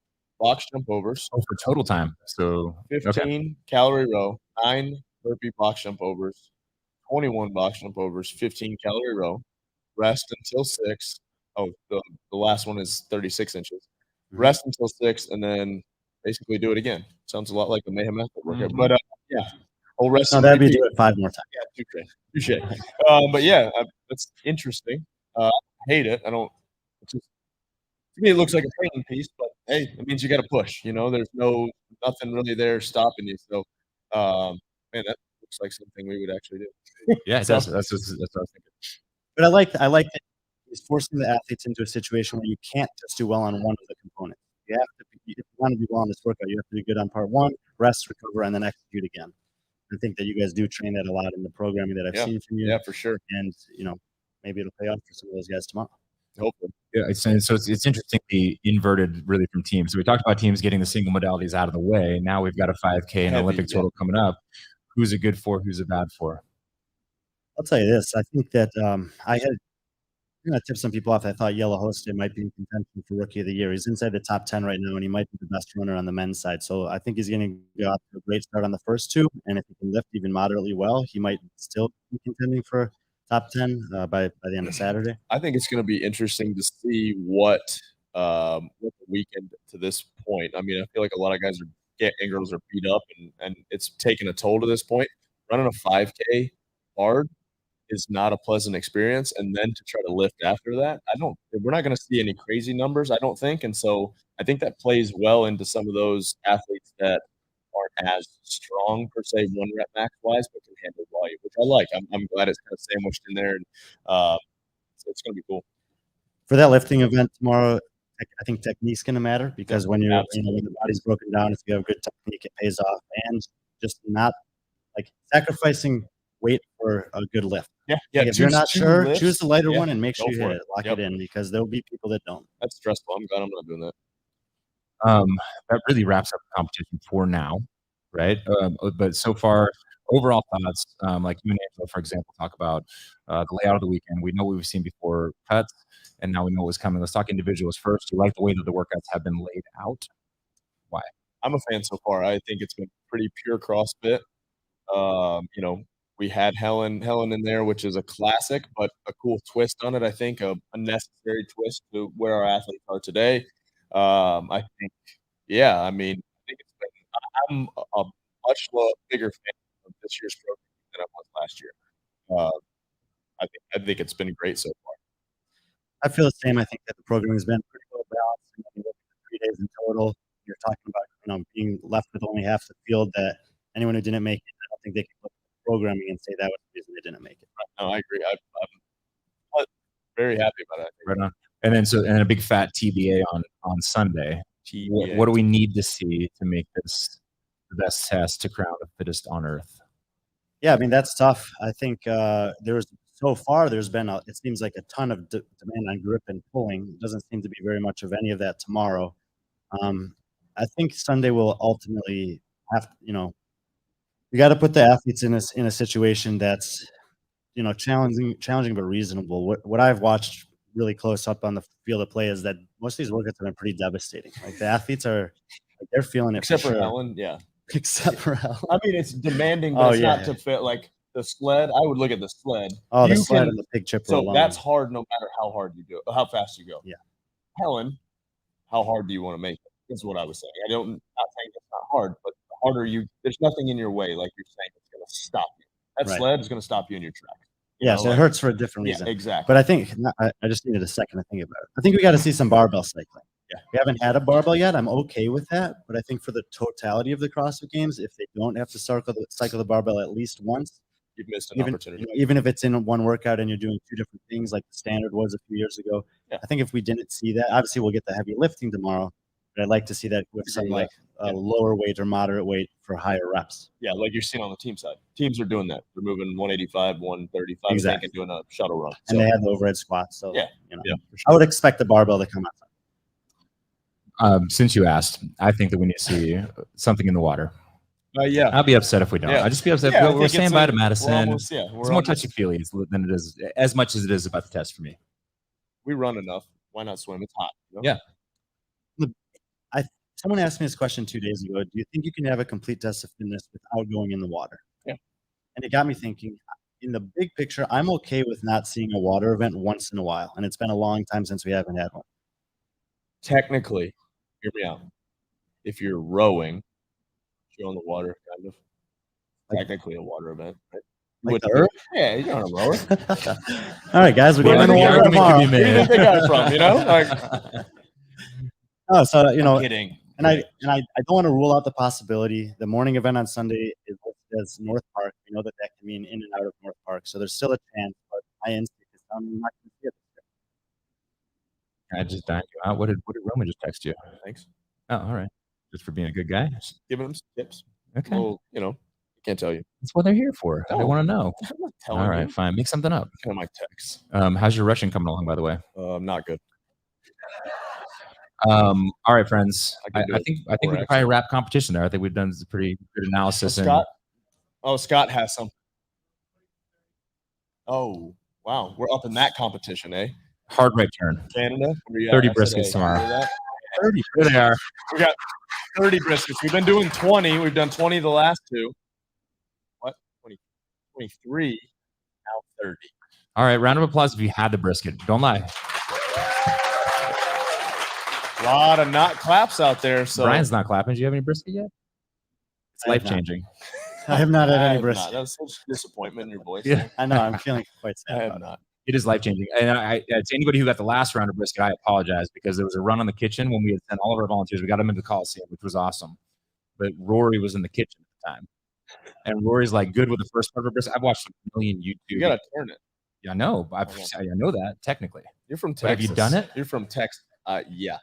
A: box jump overs.
B: Oh, for total time. So
A: 15 calorie row, 9 burpee box jump overs, 21 box jump overs, 15 calorie row, rest until 6. Oh, the last one is 36 inches. Rest until 6, and then basically do it again. Sounds a lot like the Mayhem method workout. But yeah, whole rest.
E: No, that'd be do it 5 more times.
A: Yeah, touche. But yeah, that's interesting. I hate it. I don't. It's just, to me, it looks like a training piece, but hey, it means you got to push. There's nothing really there stopping you. So, man, that looks like something we would actually do.
B: Yeah, that's what I was thinking.
E: But I like that he's forcing the athletes into a situation where you can't just do well on one of the components. You have to, if you want to do well on this workout, you have to be good on part 1, rest, recover, and then execute again. I think that you guys do train that a lot in the programming that I've seen from you.
A: Yeah, for sure.
E: And maybe it'll pay off for some of those guys tomorrow.
A: Hopefully.
B: Yeah, it's interesting the inverted really from teams. So we talked about teams getting the single modalities out of the way. Now we've got a 5K and Olympic total coming up. Who's it good for? Who's it bad for?
E: I'll tell you this. I think that I'm going to tip some people off. I thought Yellow Hoste might be in contention for Rookie of the Year. He's inside the top 10 right now, and he might be the best runner on the men's side. So I think he's going to go off to a great start on the first 2. And if he can lift even moderately well, he might still be contending for top 10 by the end of Saturday.
A: I think it's going to be interesting to see what the weekend to this point. I mean, I feel like a lot of guys and girls are beat up, and it's taken a toll to this point. Running a 5K hard is not a pleasant experience, and then to try to lift after that, we're not going to see any crazy numbers, I don't think. And so I think that plays well into some of those athletes that aren't as strong per se 1 rep max wise, but can handle volume, which I like. I'm glad it's kind of sandwiched in there, and it's going to be cool.
E: For that lifting event tomorrow, I think technique's going to matter, because when when the body's broken down, if you have good technique, it pays off. And just not like sacrificing weight for a good lift.
A: Yeah.
E: If you're not sure, choose the lighter one and make sure you hit it. Lock it in, because there'll be people that don't.
A: That's stressful. I'm glad I'm not doing that.
B: That really wraps up the competition for now, right? But so far, overall thoughts, like you and Angela, for example, talk about the layout of the weekend. We know what we've seen before cuts, and now we know what's coming. Let's talk individuals first. You like the way that the workouts have been laid out? Why?
A: I'm a fan so far. I think it's been pretty pure CrossFit. We had Helen in there, which is a classic, but a cool twist on it. I think a necessary twist to where our athletes are today. I think it's been. I'm a much bigger fan of this year's program than I was last year. I think it's been great so far.
E: I feel the same. I think that the program has been pretty well balanced. When you look at the 3 days in total, you're talking about being left with only half the field. That anyone who didn't make it, I don't think they can look at the programming and say that was the reason they didn't make it.
A: No, I agree. I'm very happy about it.
B: Right on. And then a big fat TBA on Sunday. What do we need to see to make this the best test to crown the fittest on earth?
E: Yeah, I mean, that's tough. I think there's been it seems like a ton of demand on grip and pulling. It doesn't seem to be very much of any of that tomorrow. I think Sunday will ultimately have you got to put the athletes in a situation that's challenging but reasonable. What I've watched really close up on the field of play is that most of these workouts have been pretty devastating. Like the athletes they're feeling it.
A: Except for
E: sure.
A: Helen, yeah.
E: Except for Helen.
A: I mean, it's demanding, but it's not to fit. Like the sled, I would look at the sled.
E: Oh, the sled and the pig chipper.
A: So that's hard no matter how hard you do it, how fast you go.
E: Yeah.
A: Helen, how hard do you want to make it? Is what I was saying. Not saying it's not hard, but the harder there's nothing in your way, like you're saying, it's going to stop you. That sled is going to stop you in your tracks.
E: So it hurts for a different reason.
A: Yeah, exactly.
E: But I think I just needed a second to think about it. I think we got to see some barbell cycling.
A: Yeah.
E: We haven't had a barbell yet. I'm okay with that. But I think for the totality of the CrossFit Games, if they don't have to cycle the barbell at least once,
A: you've missed an opportunity.
E: Even if it's in one workout and you're doing 2 different things like the standard was a few years ago. Yeah. I think if we didn't see that, obviously we'll get the heavy lifting tomorrow. But I'd like to see that with some lower weight or moderate weight for higher reps.
A: Yeah, like you're seeing on the team side. Teams are doing that. They're moving 185, 135, exactly. And doing a shuttle run.
E: And they have the overhead squats. So,
A: sure.
E: I would expect the barbell to come out.
B: Since you asked, I think that we need to see something in the water.
A: Yeah.
B: I'll be upset if we don't.
A: Yeah.
B: I'll just be upset.
A: Yeah,
B: We're saying bye to
A: we're
B: Madison.
A: almost,
B: It's
A: we're
B: more
A: almost-
B: touchy-feely than it is, as much as it is about the test for me.
A: We run enough. Why not swim? It's hot. You know?
B: Yeah.
E: Someone asked me this question 2 days ago. Do you think you can have a complete test of fitness without going in the water?
A: Yeah.
E: And it got me thinking, in the big picture, I'm okay with not seeing a water event once in a while. And it's been a long time since we haven't had one.
A: Technically, hear me out. If you're rowing, you're on the water, kind of. Technically a water event, right?
E: Like the Earth?
A: Yeah, you're on a rower.
E: All right, guys, we're
A: Well,
E: going
A: then
E: to
A: the
E: water
A: argument
E: tomorrow.
A: Where do you think they got it from, you know? Like,
E: Oh, so, you know,
A: I'm kidding.
E: and I don't want to rule out the possibility. The morning event on Sunday is listed as North Park. We know that can mean in and out of North Park. So there's still a chance, but my instinct is I'm not going to see it.
B: I just dined you out. What did Roman just text you?
A: Thanks.
B: Oh, all right. Just for being a good guy.
A: Just giving them some tips.
B: Okay.
A: Well, you know, I can't tell you.
B: That's what they're here for. They
A: No.
B: want to know.
A: I'm not telling
B: All right,
A: you.
B: fine. Make something up.
A: Look at my texts.
B: How's your Russian coming along, by the way?
A: Not good.
B: All right, friends.
A: I
B: I
A: can do
B: think
A: it.
B: we could probably wrap competition there. I think we've done a pretty good analysis. And
A: Scott has some. Oh, wow. We're up in that competition, eh?
B: hard right turn.
A: Canada.
B: 30 briskets tomorrow. 30. There they are.
A: We got 30 briskets. We've been doing 20. We've done 20 the last two. What? 20, 23. Now 30.
B: All right. Round of applause if you had the brisket. Don't lie.
A: A lot of not claps out there. So
B: Brian's not clapping. Do you have any brisket yet? It's
E: I have
B: life changing.
E: I have not had
A: I
E: any
A: have
E: brisket.
A: not. That was such disappointment in your voice.
B: Yeah.
E: I know. I'm feeling quite
A: I
E: sad.
A: have
E: about it.
A: not.
B: It is life changing. And to anybody who got the last round of brisket, I apologize because there was a run on the kitchen when we had sent all of our volunteers. We got them into the Coliseum, which was awesome. But Rory was in the kitchen at the time. And Rory's like good with the first part of a brisket. I've watched a million YouTube.
A: You got to turn it.
B: Yeah, I know. I know that technically.
A: You're from Texas.
B: But have you done it?
A: You're from Texas. Yeah.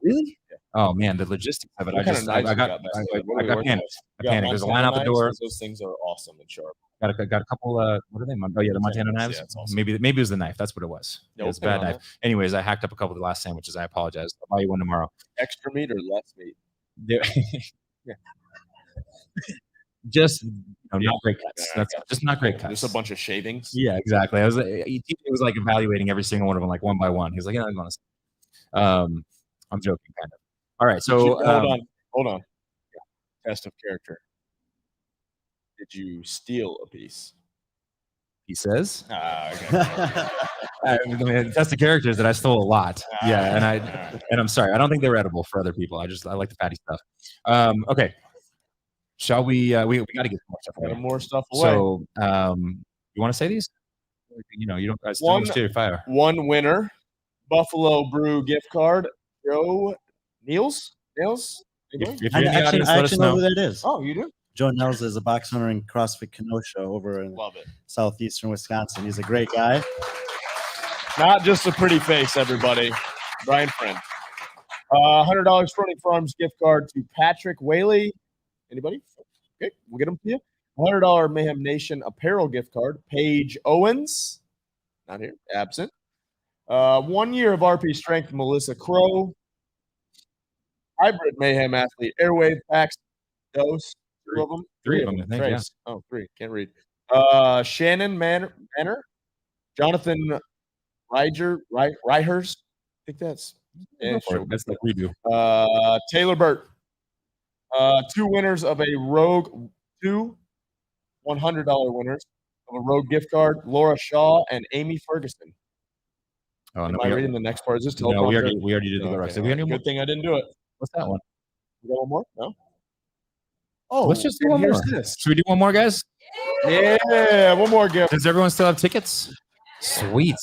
B: Really? Yeah. Oh man, the logistics of it.
A: What kind of knives you got back there? What are we
B: got
A: working
B: panicked.
A: with?
B: I panicked. There's a line out the door.
A: Those things are awesome and sharp.
B: Got a couple. What are they? Oh yeah, the Montana knives.
A: Yeah, it's awesome.
B: Maybe it was the knife. That's what it was.
A: No,
B: It was a bad knife. Anyways, I hacked up a couple of the last sandwiches. I apologize. I'll buy you one tomorrow.
A: Extra meat or less meat?
B: Yeah. Just not great cuts. That's just not great cuts.
A: Just a bunch of shavings.
B: Yeah, exactly. It was like evaluating every single one of them, like one by one. He was like, "Yeah, I'm honest." I'm joking, kind of. All right, so
A: hold on. Yeah. Test of character. Did you steal a piece?
B: He says,
A: Okay.
B: I mean, test of characters that I stole a lot. Yeah, and I'm sorry. I don't think they were edible for other people. I like the fatty stuff. Okay. Shall we got to get more stuff away.
A: Got more stuff away.
B: So, you want to say these? You don't guys still fire.
A: One winner, Buffalo Brew gift card. Joe Niels.
B: If you're
E: I
B: in the
E: actually
B: audience, let us
E: know
B: know.
E: who that is.
A: Oh, you do?
E: Joe Nels is a box owner in CrossFit Kenosha over in
A: Love it.
E: southeastern Wisconsin. He's a great guy.
A: Not just a pretty face, everybody. Brian Friend. $100 Fronting Farms gift card to Patrick Whaley. Anybody? Okay, we'll get them to you. $100 Mayhem Nation apparel gift card. Paige Owens. Not here. Absent. 1 year of RP Strength, Melissa Crow. Hybrid Mayhem Athlete Airwave Packs. Dose. Two of them.
B: Three of them, I think, yeah.
A: Oh, three. Can't read. Shannon Manor. Jonathan Reihers. I think that's.
B: That's like we do.
A: Taylor Burt. Two winners of a Rogue. Two $100 winners of a Rogue gift card. Laura Shaw and Amy Ferguson.
B: Oh,
A: Am I reading the next part? Is this
B: no, we already did the rest.
A: Okay. Good thing I didn't do it.
B: What's that one?
A: You got one more? No. Oh,
B: Let's just do one more.
A: This.
B: Should we do one more, guys?
A: Yeah, one more gift.
B: Does everyone still have tickets? Sweet.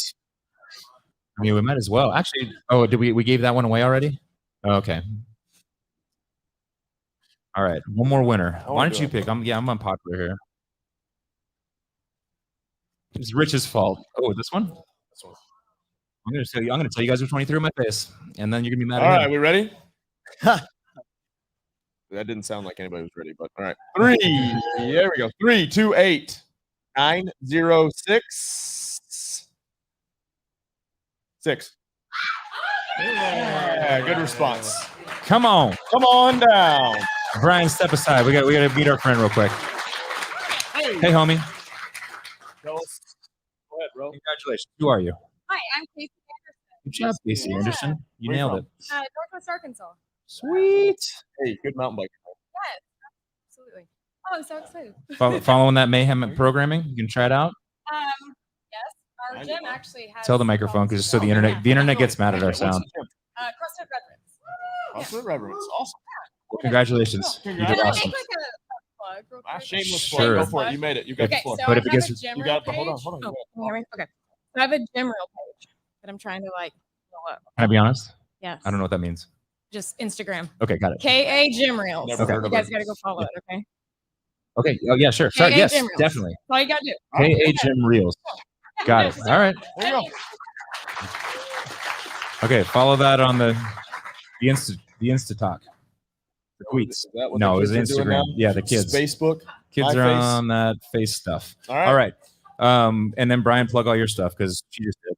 B: I mean, we might as well. Actually, did we gave that one away already? Oh, okay. All right, one more winner. Why don't you pick? I'm unpopular here. It's Rich's fault. Oh, this one?
A: This one.
B: I'm gonna tell you guys which one he threw in my face, and then you're gonna be mad
A: All
B: at
A: right,
B: me.
A: we ready? That didn't sound like anybody was ready, but all right. 3. There we go. 3, 2, 8, 9, 0, 6. 6. Yeah, good response.
B: Come on.
A: Come on down.
B: Brian, step aside. We got to meet our friend real quick. Hey, homie.
A: Go ahead, bro.
B: Congratulations. Who are you?
G: Hi, I'm Casey Anderson.
B: Good job, Casey Anderson. You
A: Where you
B: nailed
A: from?
B: it.
G: Northwest Arkansas.
B: Sweet.
A: Hey, good mountain bike.
G: Yes, absolutely. Oh, I'm so excited.
B: Following that Mayhem programming, you can try it out.
G: Yes, our gym actually has.
B: Tell the microphone because just so the internet gets mad at our sound.
G: CrossFit Reference.
A: CrossFit Reverence. Awesome.
B: Well, congratulations. You did
G: Can I
B: awesome.
G: make like a plug real quick?
A: Shameless
B: Sure.
A: plug. Go for it. You made it. You got
G: Okay,
A: the floor.
G: so
B: But
G: I
B: if it
G: have
B: gets-
G: a gym
A: You
G: reel
A: got it, but hold on,
G: page.
A: hold on,
G: Oh,
A: you
G: can you hear me? Okay. So I have a gym reel page that I'm trying to like blow up.
B: Can I be honest?
G: Yes.
B: I don't know what that means.
G: Just Instagram.
B: Okay, got it.
G: KA Gym Reels.
A: Never
B: Okay.
A: heard
G: You
A: of
G: guys
A: it.
G: got to go follow it, okay?
B: Okay. Oh yeah, sure. Sorry.
G: KA
B: Yes,
G: Gym Reels.
B: definitely.
G: That's all you got to do.
B: KA Gym Reels. Got it. All right.
A: There you go.
B: Okay. Follow that on the Insta talk. The tweets.
A: Is that what
B: No,
A: the
B: it was
A: kids are doing
B: Instagram.
A: now?
B: Yeah, the kids.
A: Facebook.
B: Kids
A: My
B: are
A: face.
B: on that face stuff.
A: All right.
B: And then Brian, plug all your stuff because she just did.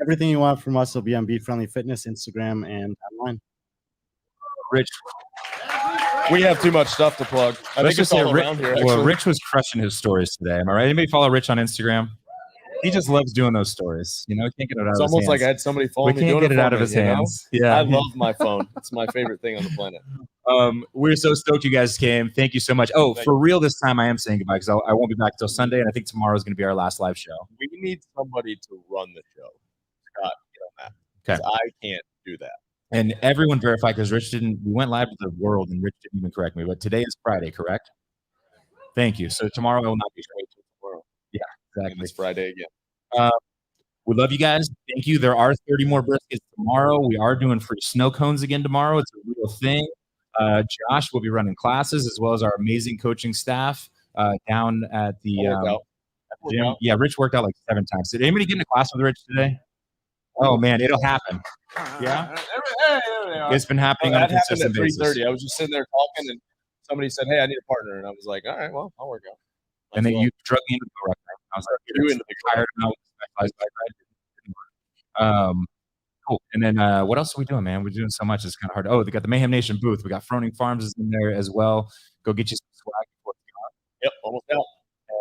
E: Everything you want from us will be on Be Friendly Fitness, Instagram, and online.
B: Rich.
A: We have too much stuff to plug. I think it's all around here.
B: Well,
A: Actually.
B: Rich was crushing his stories today. Am I right? Anybody follow Rich on Instagram? He just loves doing those stories. You know, he can't get it out
A: It's
B: of his
A: almost like
B: hands.
A: I had somebody
B: We
A: phone me
B: can't
A: doing
B: get it
A: for
B: out of
A: me,
B: his
A: you know?
B: hands. Yeah,
A: I love my phone. It's my favorite thing on the planet.
B: We're so stoked you guys came. Thank you so much. Oh,
A: Thank
B: for real this time I am saying goodbye because I won't be back until Sunday, and I think tomorrow is going to be our last live show.
A: We need somebody to run the show. Scott, get on that.
B: Okay.
A: 'Cause I can't do that.
B: And everyone verify because Rich didn't. We went live to the world, and Rich didn't even correct me. But today is Friday, correct? Thank you. So tomorrow I will not be
A: Wait till tomorrow.
B: Yeah,
A: And
B: exactly.
A: it's Friday again.
B: We love you guys. Thank you. There are 30 more briskets tomorrow. We are doing free snow cones again tomorrow. It's a real thing. Josh will be running classes as well as our amazing coaching staff down at the gym. Yeah, Rich worked out like 7 times. Did anybody get in a class with Rich today? Oh man, it'll happen. Yeah, it's been happening on a
A: that happened
B: consistent
A: at
B: basis.
A: 3:30. I was just sitting there talking, and somebody said, "Hey, I need a partner," and I was like, "All right, well, I'll work out."
B: And then you drug me into the go-rock. I was like,
A: You into the
B: tired now with the specialized bike ride. Cool. And then what else are we doing, man? We're doing so much. It's kind of hard. Oh, they got the Mayhem Nation booth. We got Froning Farms is in there as well. Go get you some swag before it's gone.
A: Yep, almost out.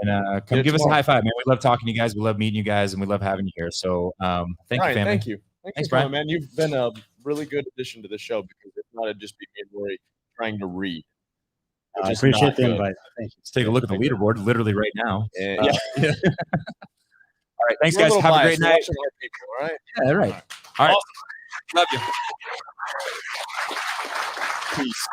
B: And come give us a high five, man. We love talking to you guys. We love meeting you guys, and we love having you here. So thank
A: Brian,
B: you, family.
A: thank you.
B: Thanks,
A: Thanks,
B: Brian.
A: Brian. Man, you've been a really good addition to the show because if not, it'd just be me and Rory trying to read.
E: I appreciate the invite. Thank you.
B: Let's take a look at the leaderboard literally right now.
A: Yeah.
B: All right. Thanks,
A: We're a
B: guys.
A: little
B: Have a
A: biased.
B: great
A: We're
B: night.
A: watching our people, all right?
B: Yeah, all right. All right. Love you.
A: Peace.